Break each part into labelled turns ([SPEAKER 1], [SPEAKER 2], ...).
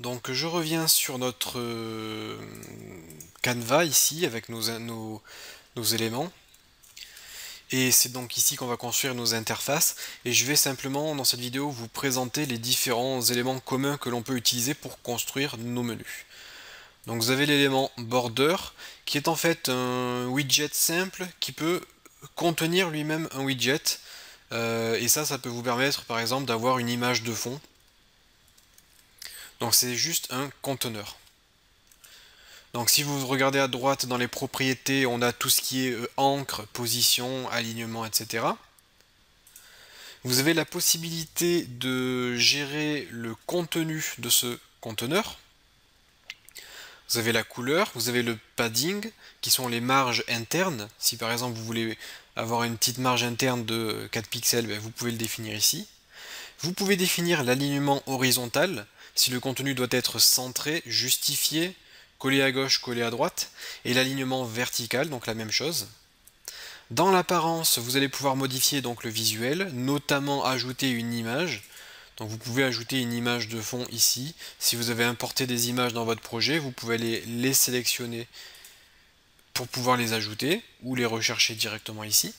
[SPEAKER 1] Donc je reviens sur notre canevas ici avec nos éléments. Et c'est donc ici qu'on va construire nos interfaces. Et je vais simplement dans cette vidéo vous présenter les différents éléments communs que l'on peut utiliser pour construire nos menus. Donc vous avez l'élément border qui est en fait un widget simple qui peut contenir lui-même un widget. Et ça peut vous permettre par exemple d'avoir une image de fond. Donc c'est juste un conteneur. Donc si vous regardez à droite dans les propriétés, on a tout ce qui est encre, position, alignement, etc. Vous avez la possibilité de gérer le contenu de ce conteneur. Vous avez la couleur, vous avez le padding, qui sont les marges internes. Si par exemple vous voulez avoir une petite marge interne de 4 pixels, vous pouvez le définir ici. Vous pouvez définir l'alignement horizontal, si le contenu doit être centré, justifié, collé à gauche, collé à droite, et l'alignement vertical, donc la même chose. Dans l'apparence, vous allez pouvoir modifier donc le visuel, notamment ajouter une image. Donc vous pouvez ajouter une image de fond ici. Si vous avez importé des images dans votre projet, vous pouvez les sélectionner pour pouvoir les ajouter ou les rechercher directement ici.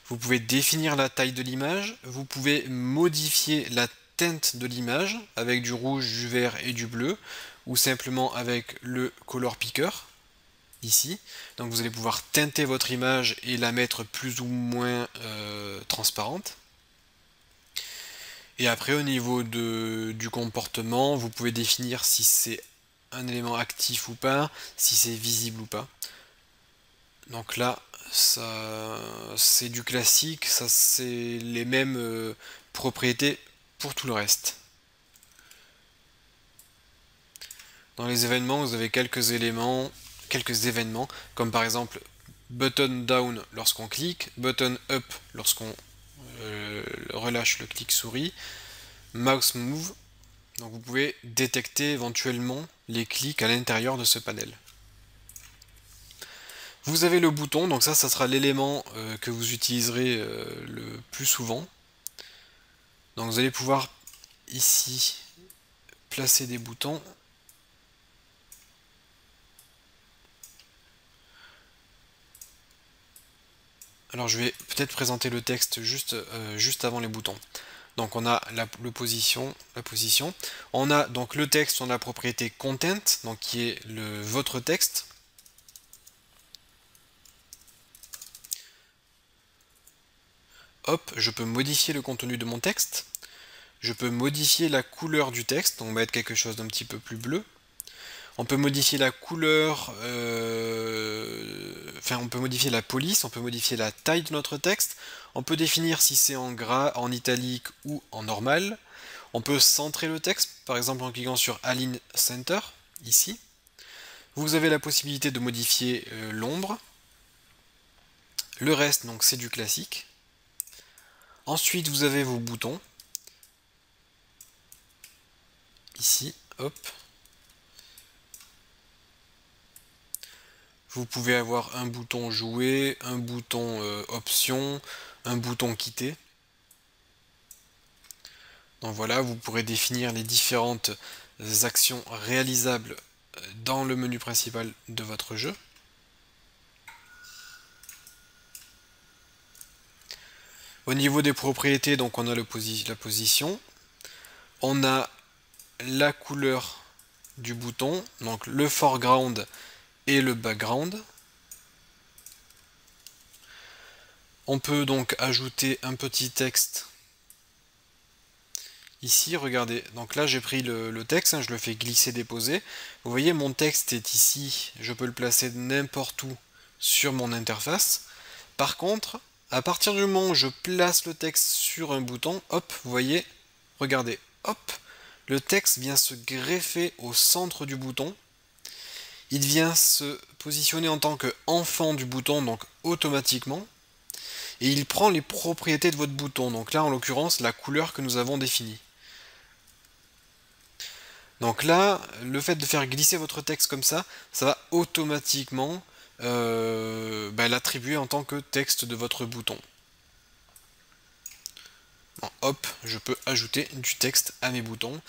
[SPEAKER 1] Vous pouvez définir la taille de l'image, vous pouvez modifier la teinte de l'image avec du rouge, du vert et du bleu, ou simplement avec le color picker, ici. Donc vous allez pouvoir teinter votre image et la mettre plus ou moins transparente. Et après au niveau du comportement, vous pouvez définir si c'est un élément actif ou pas, si c'est visible ou pas. Donc là, ça c'est du classique, ça c'est les mêmes propriétés pour tout le reste. Dans les événements, vous avez quelques événements, comme par exemple button down lorsqu'on clique, button up lorsqu'on relâche le clic souris, mouse move. Donc vous pouvez détecter éventuellement les clics à l'intérieur de ce panel. Vous avez le bouton, donc ça sera l'élément que vous utiliserez le plus souvent. Donc vous allez pouvoir ici placer des boutons. Alors je vais peut-être présenter le texte juste avant les boutons. Donc on a la position. On a donc le texte, on a la propriété content, donc qui est votre texte. Hop, je peux modifier le contenu de mon texte. Je peux modifier la couleur du texte, donc on va être quelque chose d'un petit peu plus bleu. On peut modifier la couleur, enfin on peut modifier la police, on peut modifier la taille de notre texte, on peut définir si c'est en gras, en italique ou en normal. On peut centrer le texte, par exemple en cliquant sur Align Center, ici. Vous avez la possibilité de modifier l'ombre. Le reste, donc c'est du classique. Ensuite, vous avez vos boutons. Ici, hop. Vous pouvez avoir un bouton jouer, un bouton option, un bouton quitter. Donc voilà, vous pourrez définir les différentes actions réalisables dans le menu principal de votre jeu. Au niveau des propriétés, donc on a la position, on a la couleur du bouton, donc le foreground et le background. On peut donc ajouter un petit texte ici, regardez, donc là j'ai pris le texte, je le fais glisser-déposer. Vous voyez mon texte est ici, je peux le placer n'importe où sur mon interface. Par contre, à partir du moment où je place le texte sur un bouton, hop, vous voyez, regardez, hop, le texte vient se greffer au centre du bouton. Il vient se positionner en tant qu'enfant du bouton, donc automatiquement. Et il prend les propriétés de votre bouton, donc là en l'occurrence la couleur que nous avons définie. Donc là, le fait de faire glisser votre texte comme ça va automatiquement l'attribuer en tant que texte de votre bouton. Bon, hop, je peux ajouter du texte à mes boutons.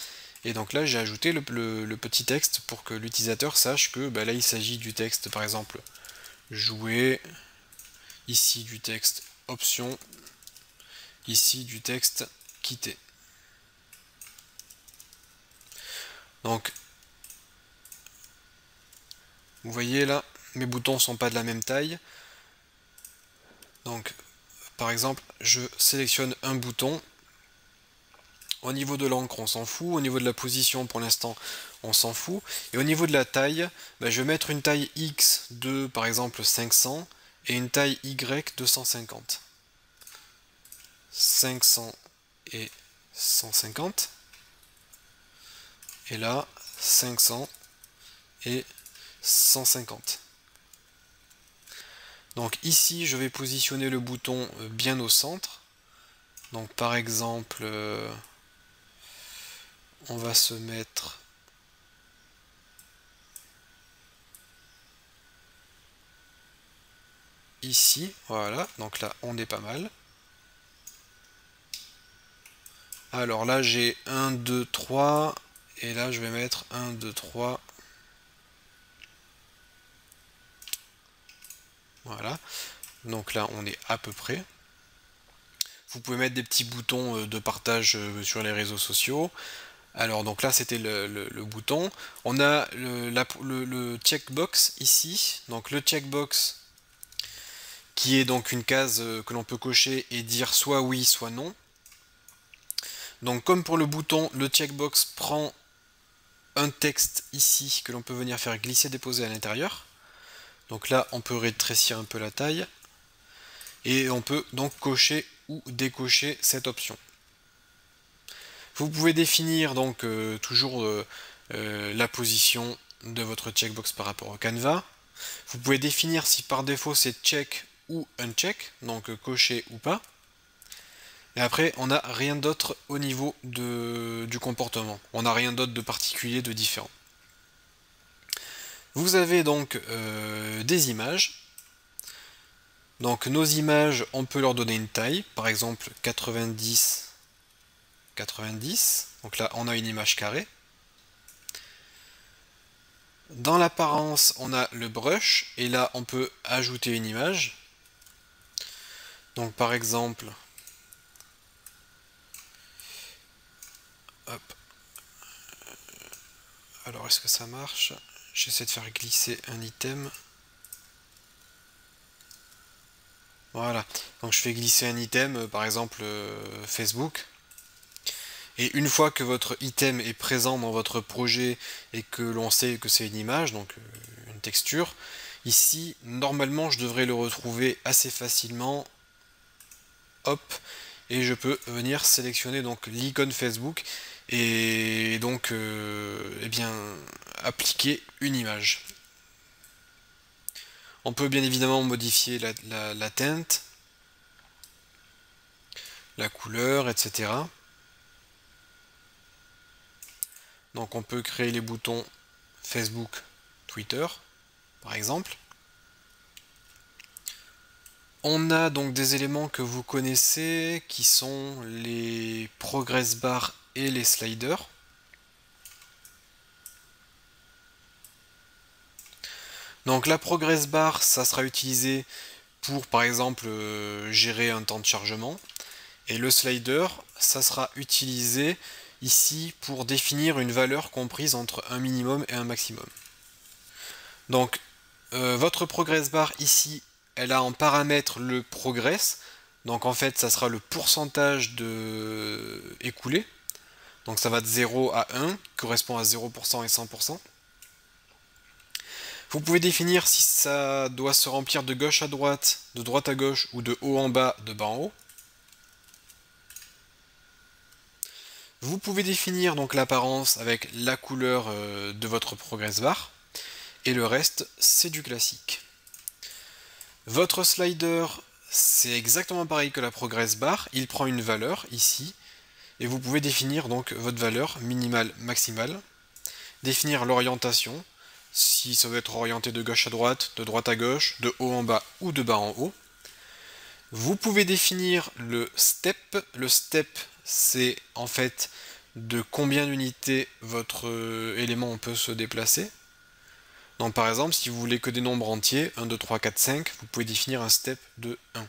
[SPEAKER 1] Et donc là, j'ai ajouté le petit texte pour que l'utilisateur sache que bah, là, il s'agit du texte, par exemple, jouer, ici du texte option, ici du texte quitter. Donc, vous voyez là, mes boutons ne sont pas de la même taille. Donc, par exemple, je sélectionne un bouton. Au niveau de l'encre, on s'en fout. Au niveau de la position, pour l'instant, on s'en fout. Et au niveau de la taille, bah, je vais mettre une taille X de, par exemple, 500 et une taille Y de 150. 500 et 150. Et là, 500 et 150. Donc ici, je vais positionner le bouton bien au centre. Donc par exemple, on va se mettre ici, voilà, donc là on est pas mal. Alors là j'ai 1, 2, 3, et là je vais mettre 1, 2, 3. Voilà, donc là on est à peu près. Vous pouvez mettre des petits boutons de partage sur les réseaux sociaux. Alors donc là c'était le bouton. On a le checkbox ici. Donc le checkbox qui est donc une case que l'on peut cocher et dire soit oui soit non. Donc comme pour le bouton, le checkbox prend un texte ici que l'on peut venir faire glisser-déposer à l'intérieur. Donc là on peut rétrécir un peu la taille. Et on peut donc cocher ou décocher cette option. Vous pouvez définir donc toujours la position de votre checkbox par rapport au canevas. Vous pouvez définir si par défaut c'est check ou uncheck, donc cocher ou pas. Et après, on n'a rien d'autre au niveau du comportement. On n'a rien d'autre de particulier, de différent. Vous avez donc des images. Donc nos images, on peut leur donner une taille, par exemple 90, 90. Donc là, on a une image carrée. Dans l'apparence, on a le brush, et là, on peut ajouter une image. Donc par exemple, hop. Alors est-ce que ça marche? J'essaie de faire glisser un item. Voilà, donc je fais glisser un item, par exemple Facebook. Et une fois que votre item est présent dans votre projet et que l'on sait que c'est une image, donc une texture, ici, normalement, je devrais le retrouver assez facilement. Hop, et je peux venir sélectionner donc l'icône Facebook et donc eh bien, appliquer une image. On peut bien évidemment modifier la teinte, la couleur, etc. Donc on peut créer les boutons Facebook, Twitter, par exemple. On a donc des éléments que vous connaissez, qui sont les progress bars et les sliders. Donc la progress bar, ça sera utilisé pour, par exemple, gérer un temps de chargement. Et le slider, ça sera utilisé ici pour définir une valeur comprise entre un minimum et un maximum. Donc, votre progress bar ici, elle a en paramètre le progress. Donc en fait, ça sera le pourcentage écoulé. Donc ça va de 0 à 1, qui correspond à 0% et 100%. Vous pouvez définir si ça doit se remplir de gauche à droite, de droite à gauche, ou de haut en bas, de bas en haut. Vous pouvez définir donc l'apparence avec la couleur de votre progress bar. Et le reste, c'est du classique. Votre slider, c'est exactement pareil que la progress bar. Il prend une valeur ici. Et vous pouvez définir donc votre valeur minimale, maximale. Définir l'orientation. Si ça veut être orienté de gauche à droite, de droite à gauche, de haut en bas ou de bas en haut. Vous pouvez définir le step. Le step, c'est en fait de combien d'unités votre élément peut se déplacer. Donc par exemple, si vous voulez que des nombres entiers, 1, 2, 3, 4, 5, vous pouvez définir un step de 1.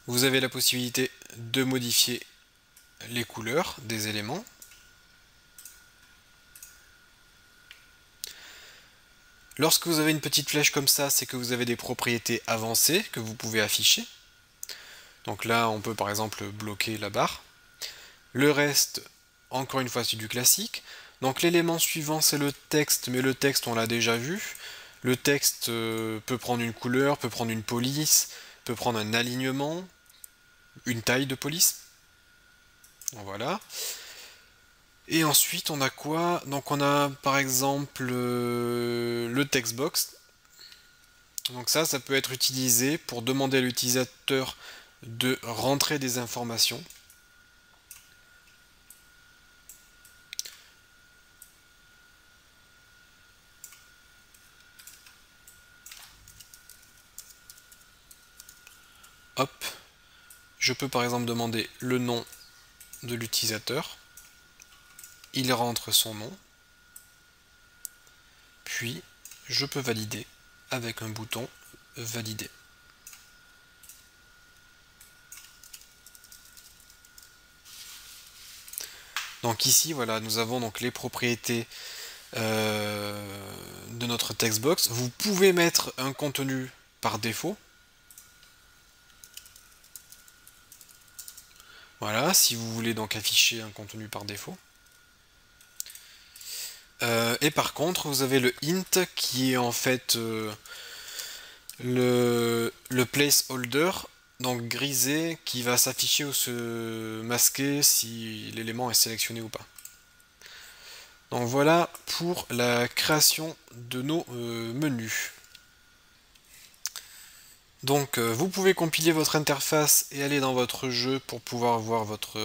[SPEAKER 1] Vous avez la possibilité de modifier les couleurs des éléments. Lorsque vous avez une petite flèche comme ça, c'est que vous avez des propriétés avancées que vous pouvez afficher. Donc là, on peut par exemple bloquer la barre. Le reste, encore une fois, c'est du classique. Donc l'élément suivant, c'est le texte, mais le texte, on l'a déjà vu. Le texte peut prendre une couleur, peut prendre une police, peut prendre un alignement, une taille de police. Donc voilà. Et ensuite, on a quoi? Donc on a par exemple le textbox. Donc ça peut être utilisé pour demander à l'utilisateur de rentrer des informations. Hop. Je peux par exemple demander le nom de l'utilisateur. Il rentre son nom. Puis, je peux valider avec un bouton valider. Donc ici, voilà, nous avons donc les propriétés de notre textbox. Vous pouvez mettre un contenu par défaut. Voilà, si vous voulez donc afficher un contenu par défaut. Et par contre, vous avez le int qui est en fait le placeholder, donc grisé, qui va s'afficher ou se masquer si l'élément est sélectionné ou pas. Donc voilà pour la création de nos menus. Donc vous pouvez compiler votre interface et aller dans votre jeu pour pouvoir voir votre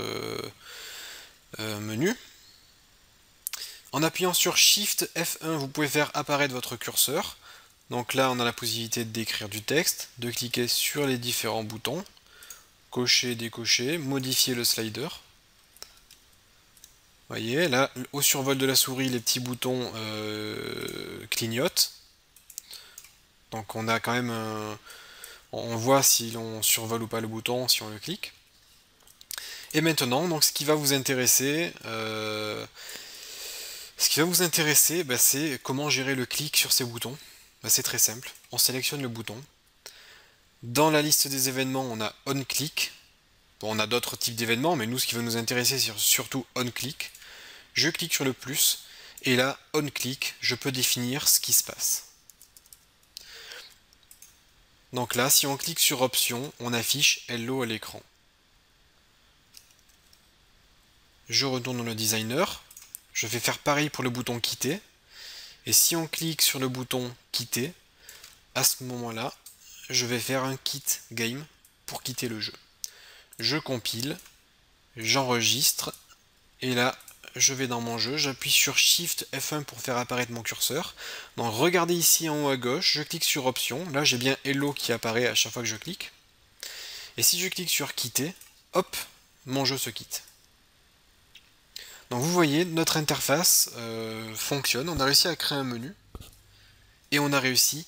[SPEAKER 1] menu. En appuyant sur Shift F1, vous pouvez faire apparaître votre curseur. Donc là, on a la possibilité d'écrire du texte, de cliquer sur les différents boutons, cocher, décocher, modifier le slider. Vous voyez, là, au survol de la souris, les petits boutons clignotent. Donc on a quand même on voit si l'on survole ou pas le bouton si on le clique. Et maintenant, donc ce qui va vous intéresser, c'est comment gérer le clic sur ces boutons. C'est très simple. On sélectionne le bouton. Dans la liste des événements, on a onClick. Bon, on a d'autres types d'événements, mais nous, ce qui va nous intéresser, c'est surtout onClick. Je clique sur le plus, et là, onClick, je peux définir ce qui se passe. Donc là, si on clique sur Options, on affiche Hello à l'écran. Je retourne dans le designer. Je vais faire pareil pour le bouton Quitter. Et si on clique sur le bouton Quitter, à ce moment-là, je vais faire un Quit Game pour quitter le jeu. Je compile, j'enregistre, et là, je vais dans mon jeu, j'appuie sur Shift F1 pour faire apparaître mon curseur. Donc regardez ici en haut à gauche, je clique sur Options, là j'ai bien Hello qui apparaît à chaque fois que je clique. Et si je clique sur Quitter, hop, mon jeu se quitte. Donc vous voyez, notre interface fonctionne, on a réussi à créer un menu, et on a réussi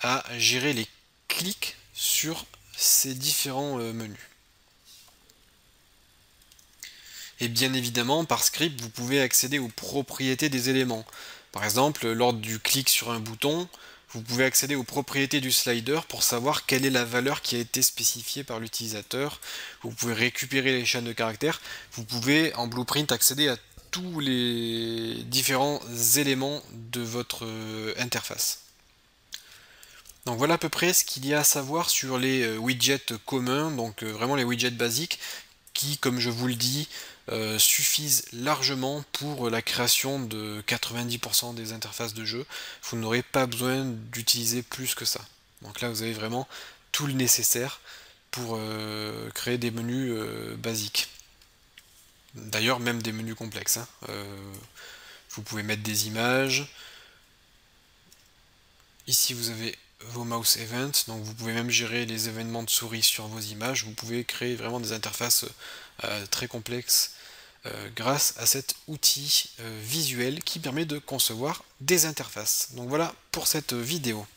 [SPEAKER 1] à gérer les clics sur ces différents menus. Et bien évidemment, par script, vous pouvez accéder aux propriétés des éléments. Par exemple, lors du clic sur un bouton, vous pouvez accéder aux propriétés du slider pour savoir quelle est la valeur qui a été spécifiée par l'utilisateur. Vous pouvez récupérer les chaînes de caractères. Vous pouvez, en Blueprint, accéder à tous les différents éléments de votre interface. Donc voilà à peu près ce qu'il y a à savoir sur les widgets communs, donc vraiment les widgets basiques, qui, comme je vous le dis, suffisent largement pour la création de 90% des interfaces de jeu. Vous n'aurez pas besoin d'utiliser plus que ça. Donc là, vous avez vraiment tout le nécessaire pour créer des menus basiques. D'ailleurs, même des menus complexes. Vous pouvez mettre des images. Ici, vous avez vos mouse events, donc vous pouvez même gérer les événements de souris sur vos images, vous pouvez créer vraiment des interfaces très complexes grâce à cet outil visuel qui permet de concevoir des interfaces. Donc voilà pour cette vidéo.